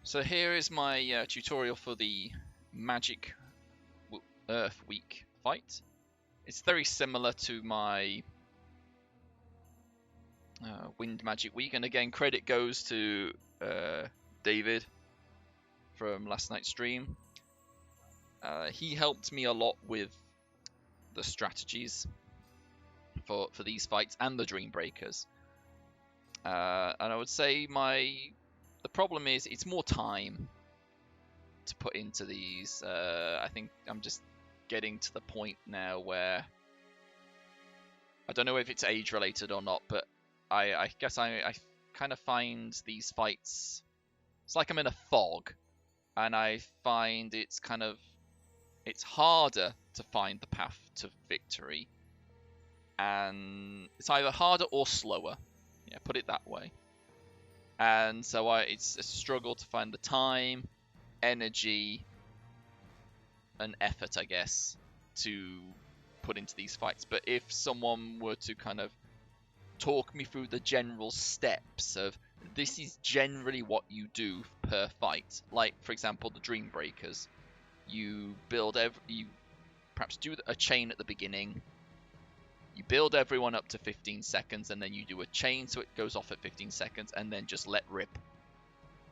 So here is my tutorial for the Magic Earth Week fight. It's very similar to my Wind Magic Week, and again credit goes to David from last night's stream. He helped me a lot with the strategies for these fights and the Dream Breakers. And I would say the problem is it's more time to put into these. I think I'm just getting to the point now where I don't know if it's age related or not, but I guess I kind of find these fights, it's like I'm in a fog, and I find it's harder to find the path to victory, and it's either harder or slower. Yeah, put it that way. And so it's a struggle to find the time, energy, and effort, I guess, to put into these fights. But if someone were to kind of talk me through the general steps of this is generally what you do per fight, like for example the Dream Breakers, you perhaps do a chain at the beginning. You build everyone up to 15 seconds, and then you do a chain so it goes off at 15 seconds, and then just let rip.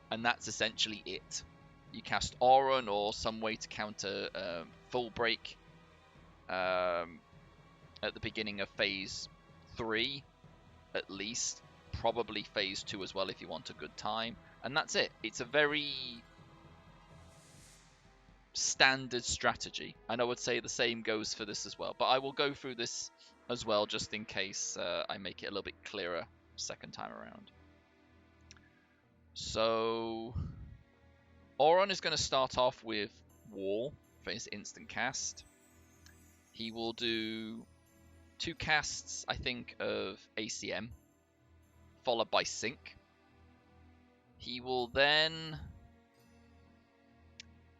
And that's essentially it. You cast Auron or some way to counter full break at the beginning of phase 3, at least. Probably phase 2 as well if you want a good time. And that's it. It's a very standard strategy. And I would say the same goes for this as well. But I will go through this as well, just in case I make it a little bit clearer second time around. So Auron is going to start off with Wall for his instant cast. He will do 2 casts, I think, of ACM, followed by Sync. He will then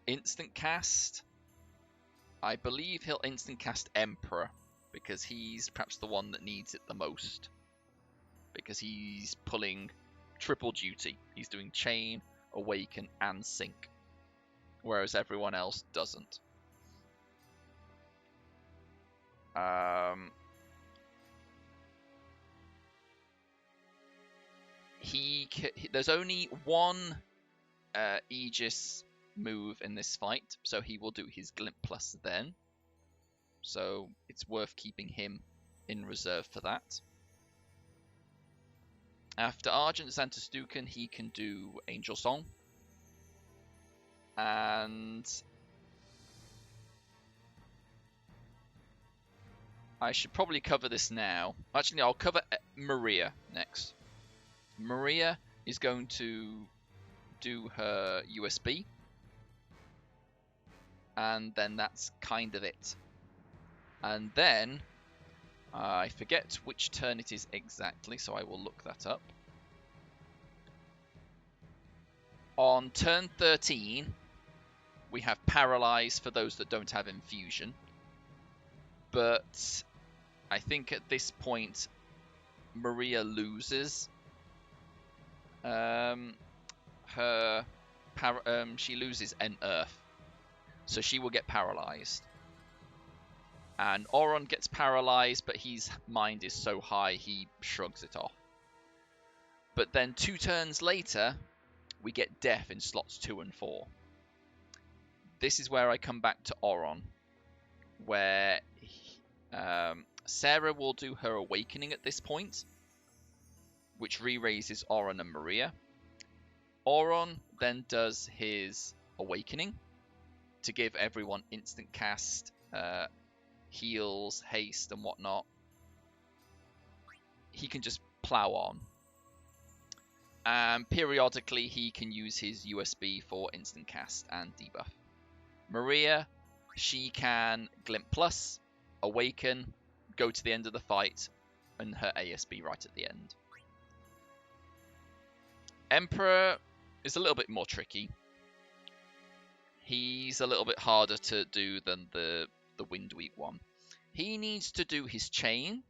instant cast. I believe he'll instant cast Emperor, because he's perhaps the one that needs it the most, because he's pulling triple duty. He's doing Chain, Awaken, and Sync, whereas everyone else doesn't. There's only one Aegis move in this fight, so he will do his Glint Plus then. So it's worth keeping him in reserve for that. After Argent Xantastuken, he can do Angel Song. And I should probably cover this now. Actually, I'll cover Maria next. Maria is going to do her USB. And then that's kind of it. And then, I forget which turn it is exactly, so I will look that up. On turn 13, we have Paralyze for those that don't have Infusion. But I think at this point, Maria loses. She loses an Earth. So she will get Paralyzed. And Auron gets paralyzed, but his mind is so high he shrugs it off. But then 2 turns later, we get Death in slots 2 and 4. This is where I come back to Auron, where Sarah will do her Awakening at this point, which re-raises Auron and Maria. Auron then does his Awakening to give everyone instant cast, heals, haste, and whatnot. He can just plow on. And periodically he can use his USB for instant cast and debuff. Maria, she can Glint Plus, Awaken, go to the end of the fight, and her ASB right at the end. Emperor is a little bit more tricky. He's a little bit harder to do than the Wind Week one. He needs to do his Chain.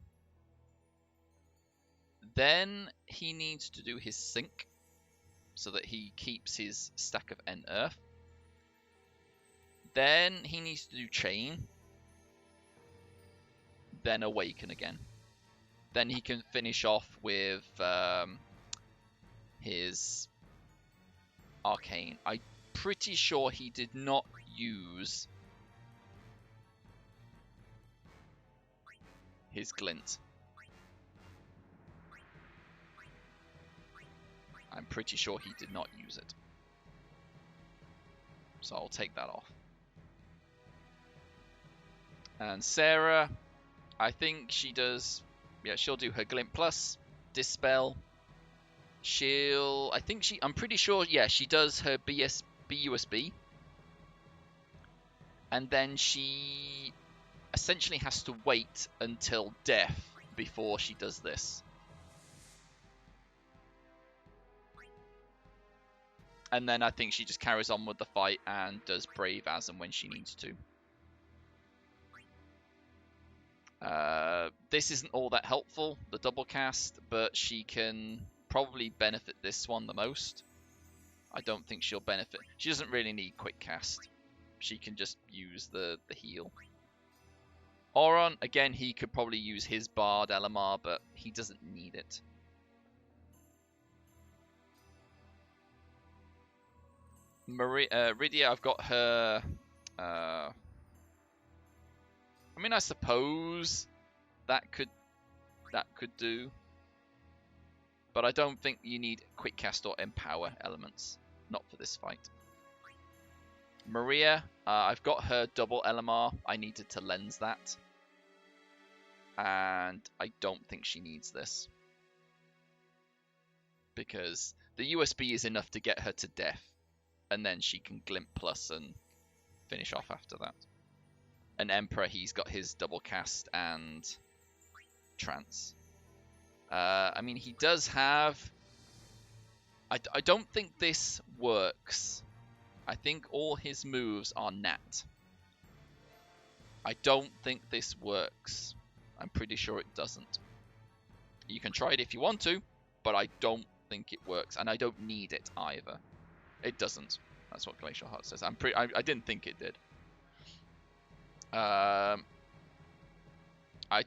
Then he needs to do his Sync. so that he keeps his stack of End Earth. Then he needs to do Chain. Then Awaken again. Then he can finish off with his Arcane. I'm pretty sure he did not use his Glint. I'm pretty sure he did not use it. So I'll take that off. And Sarah, I think she does... Yeah, she'll do her Glint Plus, Dispel. I'm pretty sure, yeah, she does her BUSB. And then she essentially has to wait until death before she does this. And then I think she just carries on with the fight and does Brave as and when she needs to. This isn't all that helpful, the double cast, but she can probably benefit this one the most. I don't think she'll benefit. She doesn't really need quick cast. She can just use the heal. Auron, again, he could probably use his Bard LMR, but he doesn't need it. Rydia, I've got her... I mean, I suppose that could do. But I don't think you need quick cast or empower elements. Not for this fight. Maria, I've got her double LMR. I needed to lens that. And I don't think she needs this. Because the USB is enough to get her to death. And then she can Glint Plus and finish off after that. An Emperor, he's got his double cast and trance. I mean, he does have... I don't think this works. I think all his moves are nat. I don't think this works. I'm pretty sure it doesn't. You can try it if you want to, but I don't think it works, and I don't need it either. It doesn't. That's what Glacial Heart says. I didn't think it did. I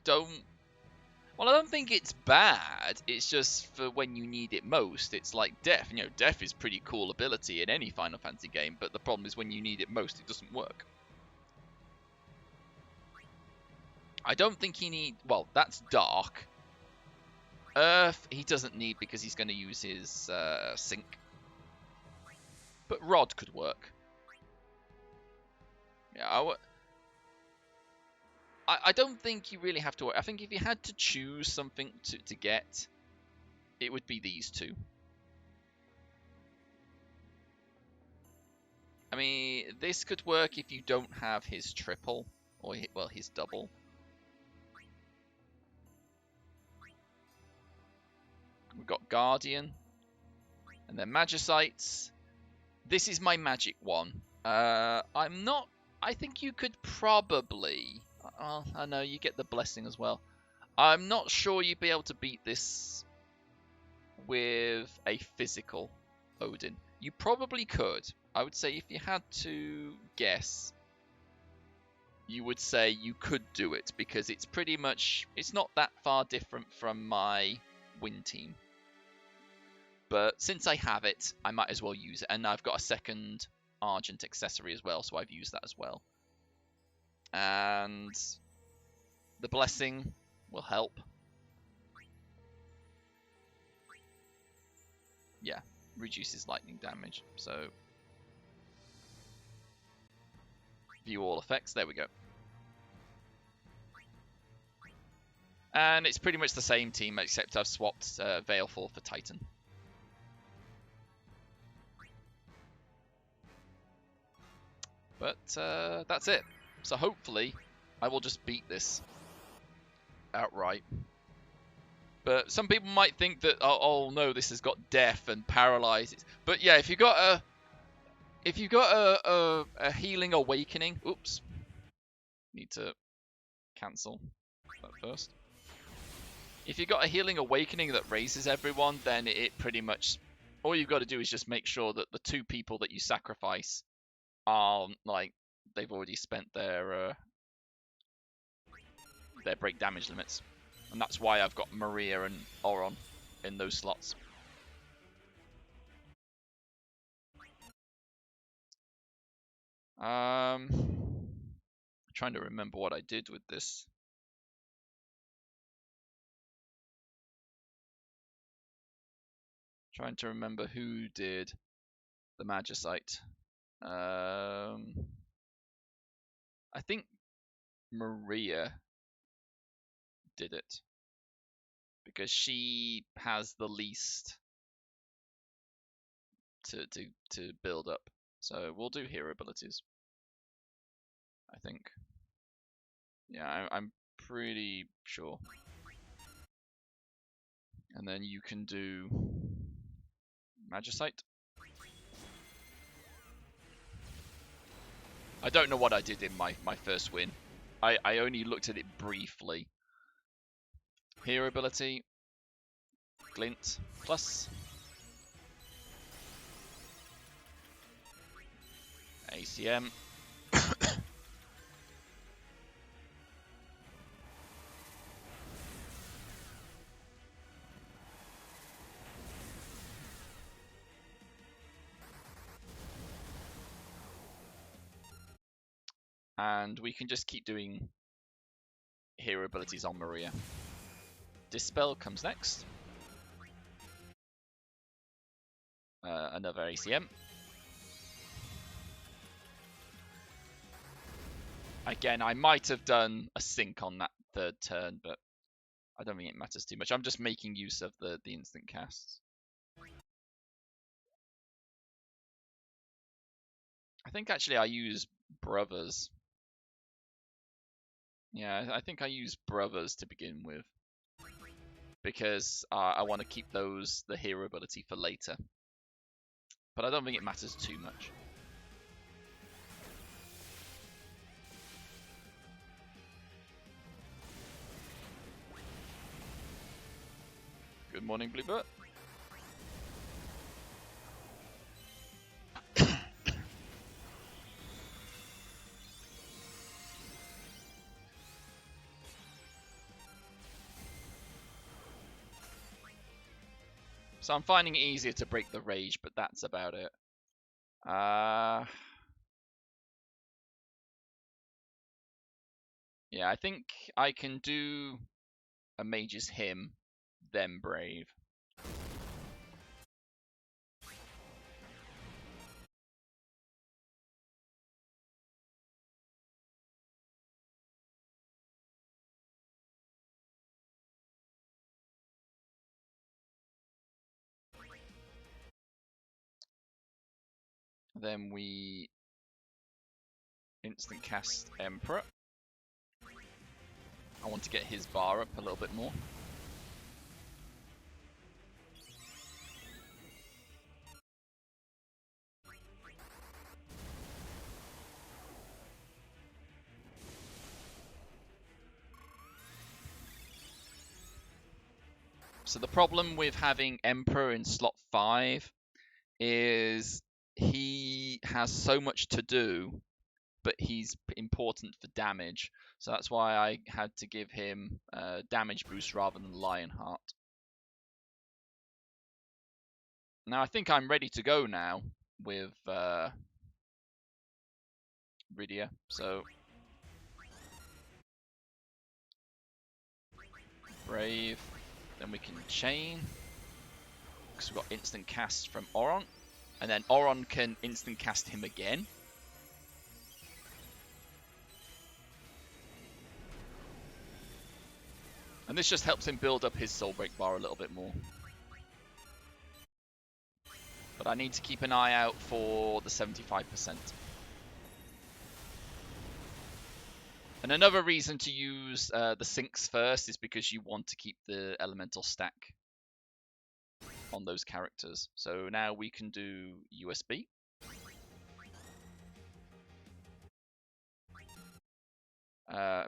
don't think it's bad. It's just for when you need it most. It's like Death. You know, Death is pretty cool ability in any Final Fantasy game, but the problem is when you need it most, it doesn't work. I don't think he needs... Well, that's Dark. Earth, he doesn't need because he's going to use his Sync. But Rod could work. Yeah, I don't think you really have to work. I think if you had to choose something to get, it would be these two. I mean, this could work if you don't have his triple, or, well, his double. We've got Guardian, and then Magicites. This is my magic one. I think you could probably... I know, you get the blessing as well. I'm not sure you'd be able to beat this with a physical Odin. You probably could. I would say if you had to guess, you would say you could do it, because it's pretty much... It's not that far different from my Wind team. But since I have it, I might as well use it. And I've got a second Argent accessory as well, so I've used that as well. And the blessing will help. Yeah, reduces lightning damage. So view all effects. There we go. And it's pretty much the same team, except I've swapped Veilfall for Titan. But that's it. So hopefully I will just beat this outright. But some people might think that, oh no, this has got death and paralyze. But yeah, if you got a healing awakening, oops, need to cancel that first. If you got a healing awakening that raises everyone, then it pretty much all you've got to do is just make sure that the 2 people that you sacrifice aren't like they've already spent their break damage limits, and that's why I've got Maria and Oron in those slots. Trying to remember what I did with this. Trying to remember who did the Magicite. I think Maria did it because she has the least to build up. So we'll do hero abilities, I think. Yeah, I'm pretty sure. And then you can do Magicite. I don't know what I did in my first win. I only looked at it briefly. Hero ability, Glint plus, ACM. And we can just keep doing hero abilities on Maria. Dispel comes next. Another ACM. Again, I might have done a sync on that 3rd turn, but I don't think it matters too much. I'm just making use of the instant casts. I think actually I use Brothers. Yeah, I think I use Brothers to begin with, because I want to keep the hero ability for later. But I don't think it matters too much. Good morning, Bluebird. So I'm finding it easier to break the rage, but that's about it. Yeah, I think I can do a Mage's Hymn, then Brave. Then we instant cast Emperor. I want to get his bar up a little bit more. So the problem with having Emperor in slot 5 is he has so much to do, but he's important for damage. So that's why I had to give him damage boost rather than Lionheart. Now I think I'm ready to go now with Rydia. So Brave, then we can chain, because we've got instant cast from Oron, and then Oron can instant cast him again. And this just helps him build up his soul break bar a little bit more. But I need to keep an eye out for the 75%. And another reason to use the syncs first is because you want to keep the elemental stack on those characters. So now we can do USB.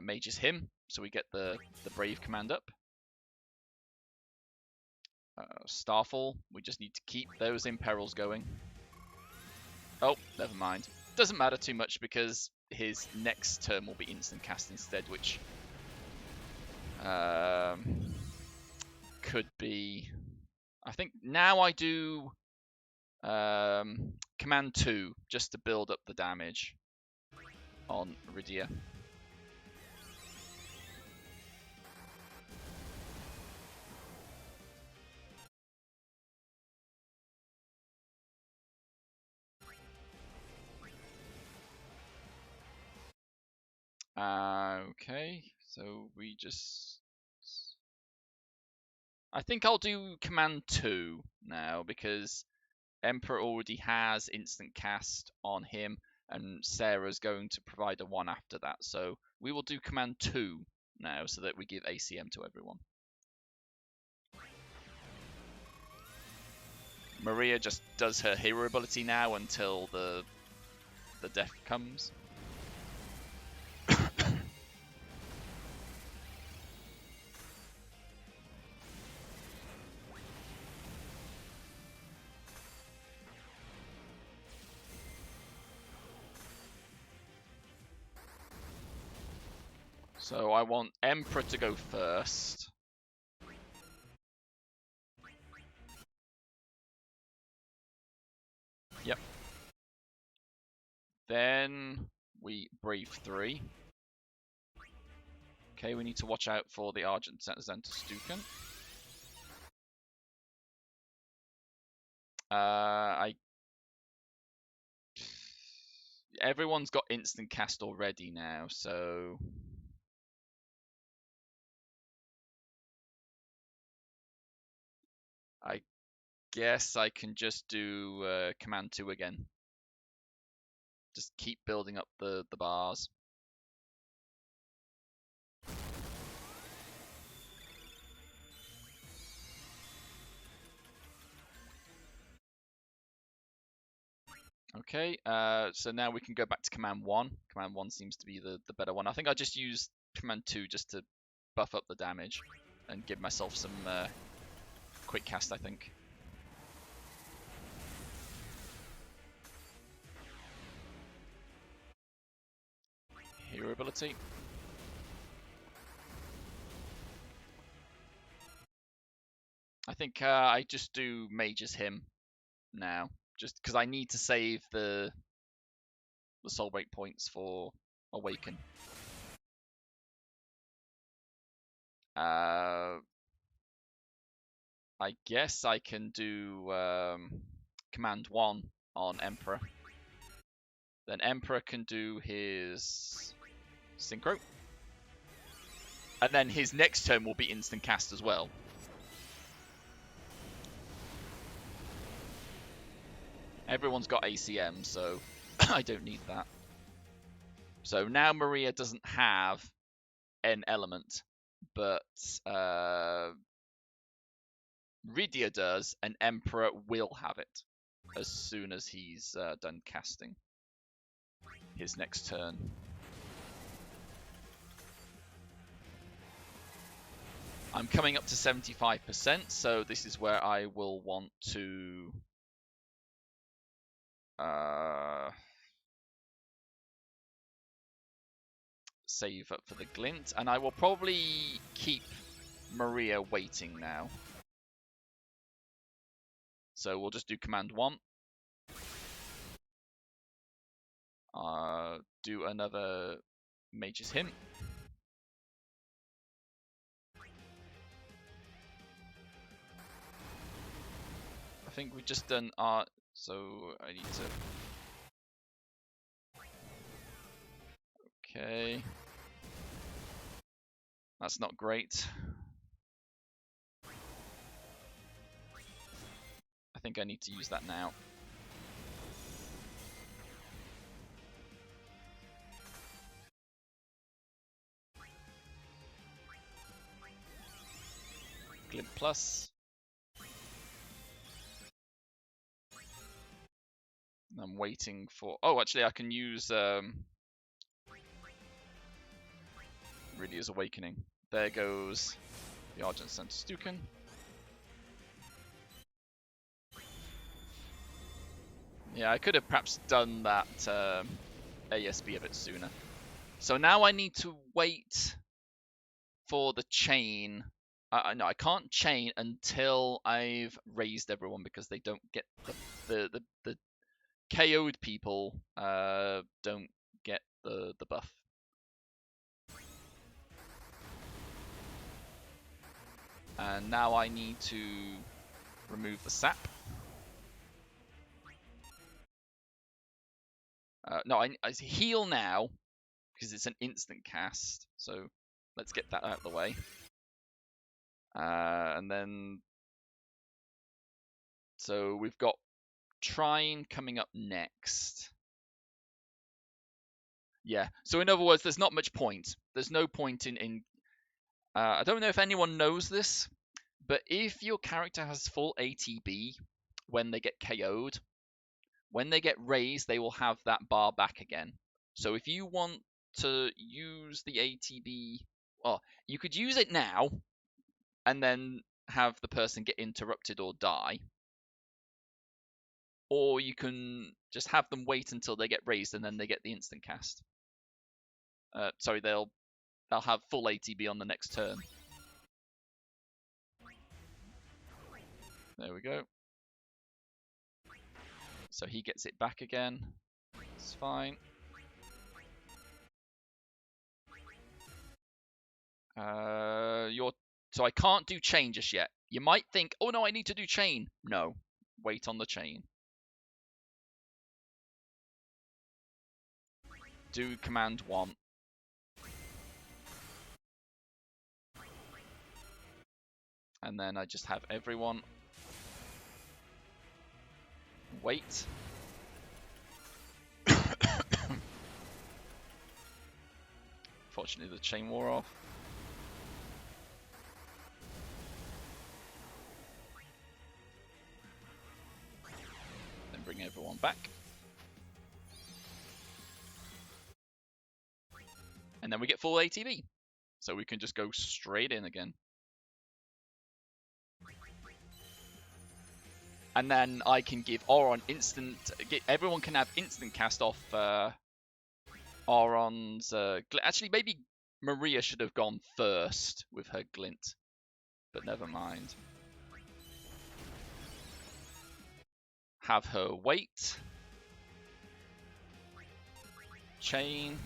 Mage's Hymn, so we get the Brave command up. Starfall. We just need to keep those imperils going. Oh, never mind. Doesn't matter too much because his next turn will be instant cast instead, which could be... I think now I do Command 2 just to build up the damage on Rydia. Okay, so we just... I think I'll do Command 2 now because Emperor already has instant cast on him and Sarah's going to provide a 1 after that. So we will do Command 2 now so that we give ACM to everyone. Maria just does her hero ability now until the death comes. So I want Emperor to go first. Yep. Then we Brave 3. Okay, we need to watch out for the Argent Stuken. Everyone's got instant cast already now, so I guess I can just do Command 2 again. Just keep building up the bars. Okay, so now we can go back to Command 1. Command 1 seems to be the better one. I think I just use Command 2 just to buff up the damage and give myself some quick cast, I think. Hero ability. I think I just do Mage's Hymn now, just because I need to save the soul break points for Awaken. I guess I can do Command 1 on Emperor. Then Emperor can do his Synchro. And then his next turn will be instant cast as well. Everyone's got ACM, so I don't need that. So now Maria doesn't have an element, but Rydia does, and Emperor will have it as soon as he's done casting his next turn. I'm coming up to 75%, so this is where I will want to save up for the glint, and I will probably keep Maria waiting now. So we'll just do Command 1. Do another Mage's Hymn. I think we've just done art, so I need to... Okay. That's not great. I think I need to use that now. Glint Plus. I'm waiting for... Oh, actually, I can use Rydia's Awakening. There goes the Argent Stuken. Yeah, I could have perhaps done that ASB a bit sooner. So now I need to wait for the chain. No, I can't chain until I've raised everyone because they don't get the KO'd people don't get the buff. And now I need to remove the sap. No, I heal now because it's an instant cast. So let's get that out of the way. And then, so we've got Trine coming up next. Yeah. So in other words, there's not much point. There's no point in I don't know if anyone knows this, but if your character has full ATB when they get KO'd, when they get raised, they will have that bar back again. So if you want to use the ATB, well, you could use it now and then have the person get interrupted or die. Or you can just have them wait until they get raised and then they get the instant cast. Sorry, they'll have full ATB on the next turn. There we go. So he gets it back again. It's fine. So I can't do chain just yet. You might think, oh no, I need to do chain. No, wait on the chain. Do command 1. And then I just have everyone wait. Fortunately, the chain wore off. Then bring everyone back. And then we get full ATB. So we can just go straight in again. And then I can give Auron instant... Everyone can have instant cast off Auron's... Actually, maybe Maria should have gone first with her glint. But never mind. Have her wait. Chain.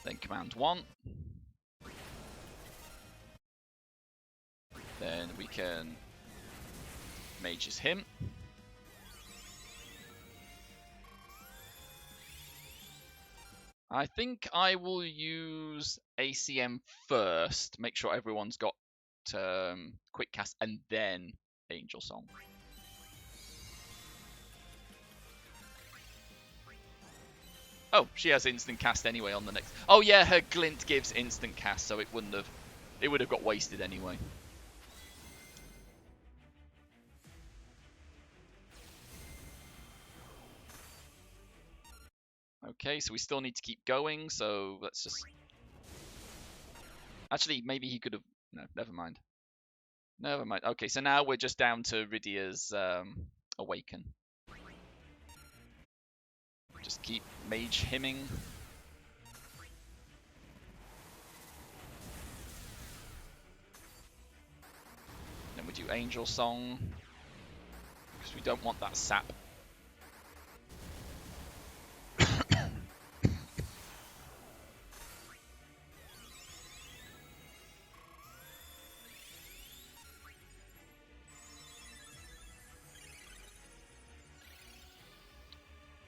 Then command 1. Then we can mages him. I think I will use ACM first. Make sure everyone's got quick cast and then Angel Song. Oh, she has instant cast anyway on the next. Oh yeah, her glint gives instant cast, so it would have got wasted anyway. Okay, so we still need to keep going, so let's just... Actually, maybe he could have... No, never mind. Never mind. Okay, so now we're just down to Rydia's Awaken. Just keep mage hymning. Then we do Angel Song. Because we don't want that sap.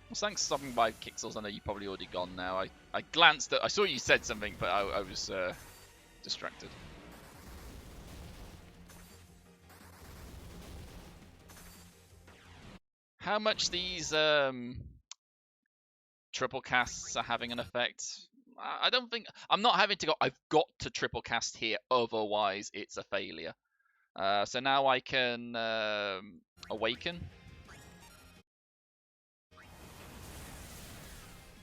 Well, thanks for stopping by, Kixels. I know you've probably already gone now. I glanced at... I saw you said something, but I was distracted. How much these triple casts are having an effect? I don't think... I'm not having to go... I've got to triple cast here, otherwise it's a failure. So now I can Awaken.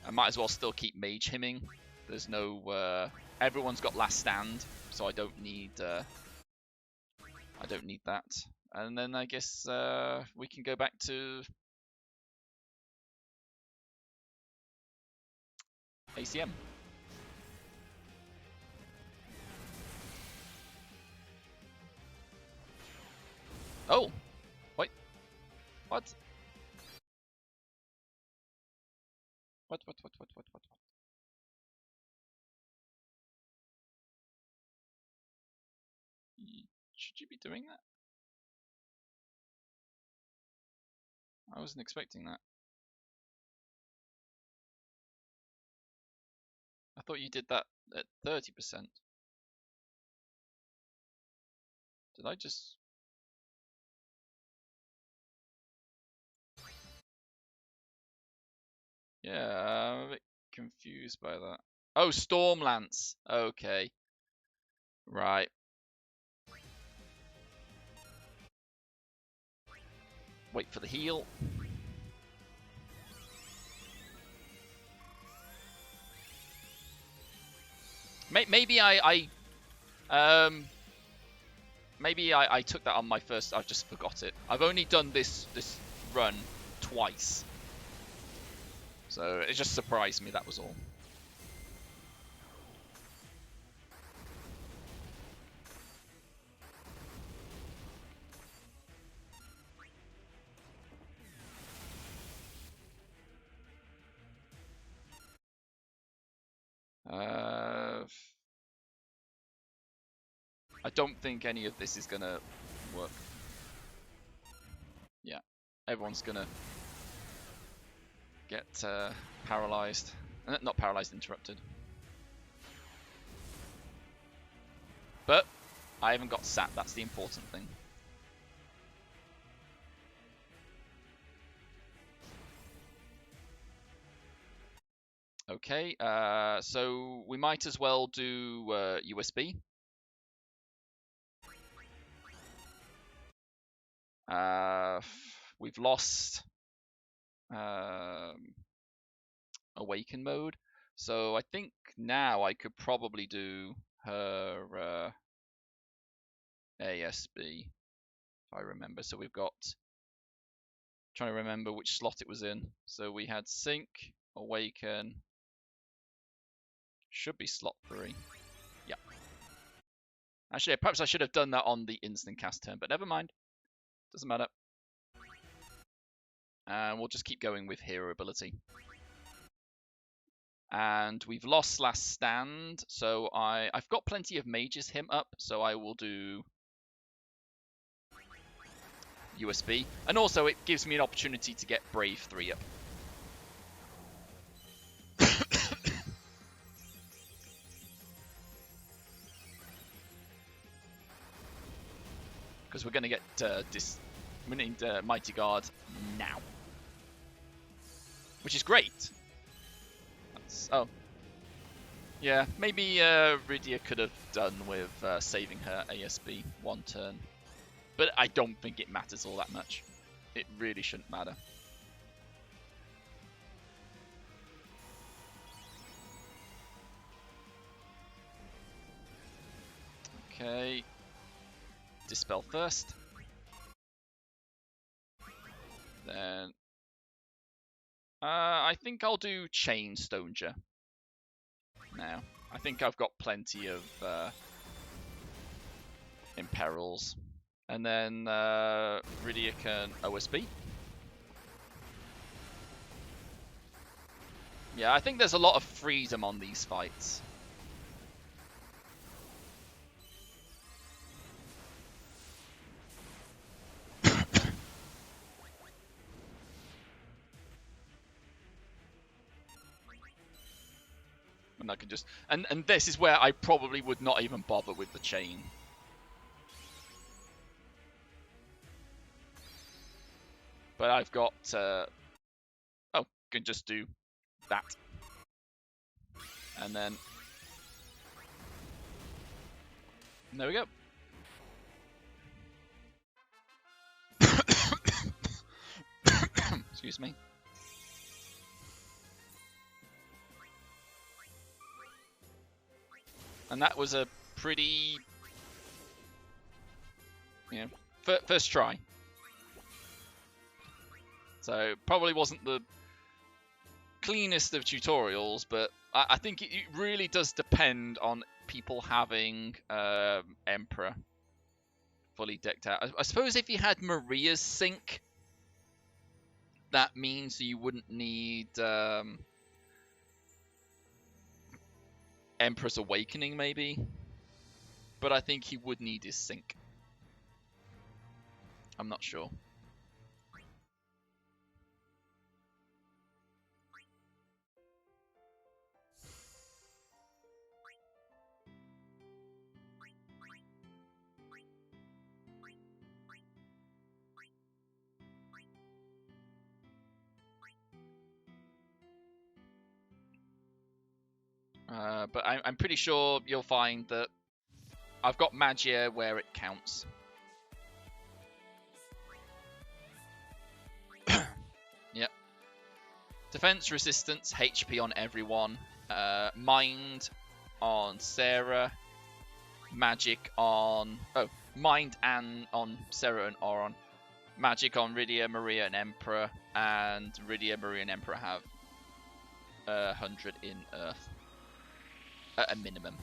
I might as well still keep mage hymning. There's no everyone's got last stand, so I don't need that. And then I guess we can go back to ACM. Oh, wait, what? What? Should you be doing that? I wasn't expecting that. I thought you did that at 30%. Did I just... Yeah, I'm a bit confused by that. Oh, Stormlance. Okay. Right. Wait for the heal. Maybe I took that on my first. I've just forgot it. I've only done this run twice, so it just surprised me. That was all. I don't think any of this is gonna work. Yeah, everyone's gonna get paralyzed. Not paralyzed, interrupted. But I haven't got sat. That's the important thing. Okay, so we might as well do USB. We've lost Awaken mode, so I think now I could probably do her ASB, if I remember. So we've got, trying to remember which slot it was in. So we had Sync, Awaken, should be slot 3. Yeah. Actually, perhaps I should have done that on the instant cast turn, but never mind. Doesn't matter. And we'll just keep going with hero ability. And we've lost last stand, so I've got plenty of mages him up, so I will do USB. And also it gives me an opportunity to get Brave 3 up. Because we're going to get Mighty Guard now. Which is great. Oh. Yeah, maybe Rydia could have done with saving her ASB one turn. But I don't think it matters all that much. It really shouldn't matter. Okay. Dispel first. Then I think I'll do Chain Stoneger now. I think I've got plenty of Imperils. And then Rydia can OSB. Yeah, I think there's a lot of freedom on these fights. And I can just and this is where I probably would not even bother with the chain. But I've got oh, can just do that. And then there we go. Excuse me. And that was a pretty, you know, first try. So probably wasn't the cleanest of tutorials, but I think it really does depend on people having Emperor fully decked out. I suppose if you had Maria's sync, that means you wouldn't need Emperor's Awakening, maybe. But I think he would need his sync. I'm not sure. But I'm pretty sure you'll find that I've got Magia where it counts. Yep. Defense, resistance, HP on everyone. Mind on Sarah. Magic on... Oh, Mind and on Sarah and Oron. Magic on Rydia, Maria, and Emperor. And Rydia, Maria, and Emperor have 100 in Earth. At a minimum.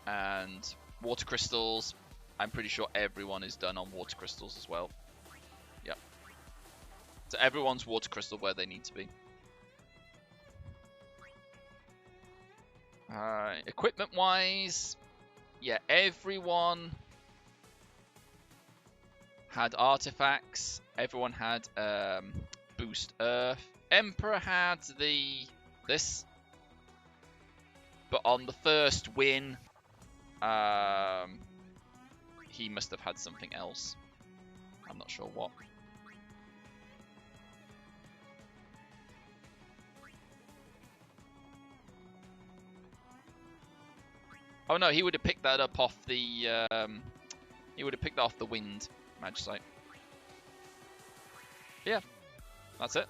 And water crystals, I'm pretty sure everyone is done on water crystals as well. Yep. So everyone's water crystal where they need to be. Equipment wise, yeah, everyone had artifacts. Everyone had boost Earth. Emperor had this, but on the first win, he must have had something else. I'm not sure what. Oh no, he would have picked that up off the. He would have picked that off the wind Magicite. Yeah, that's it.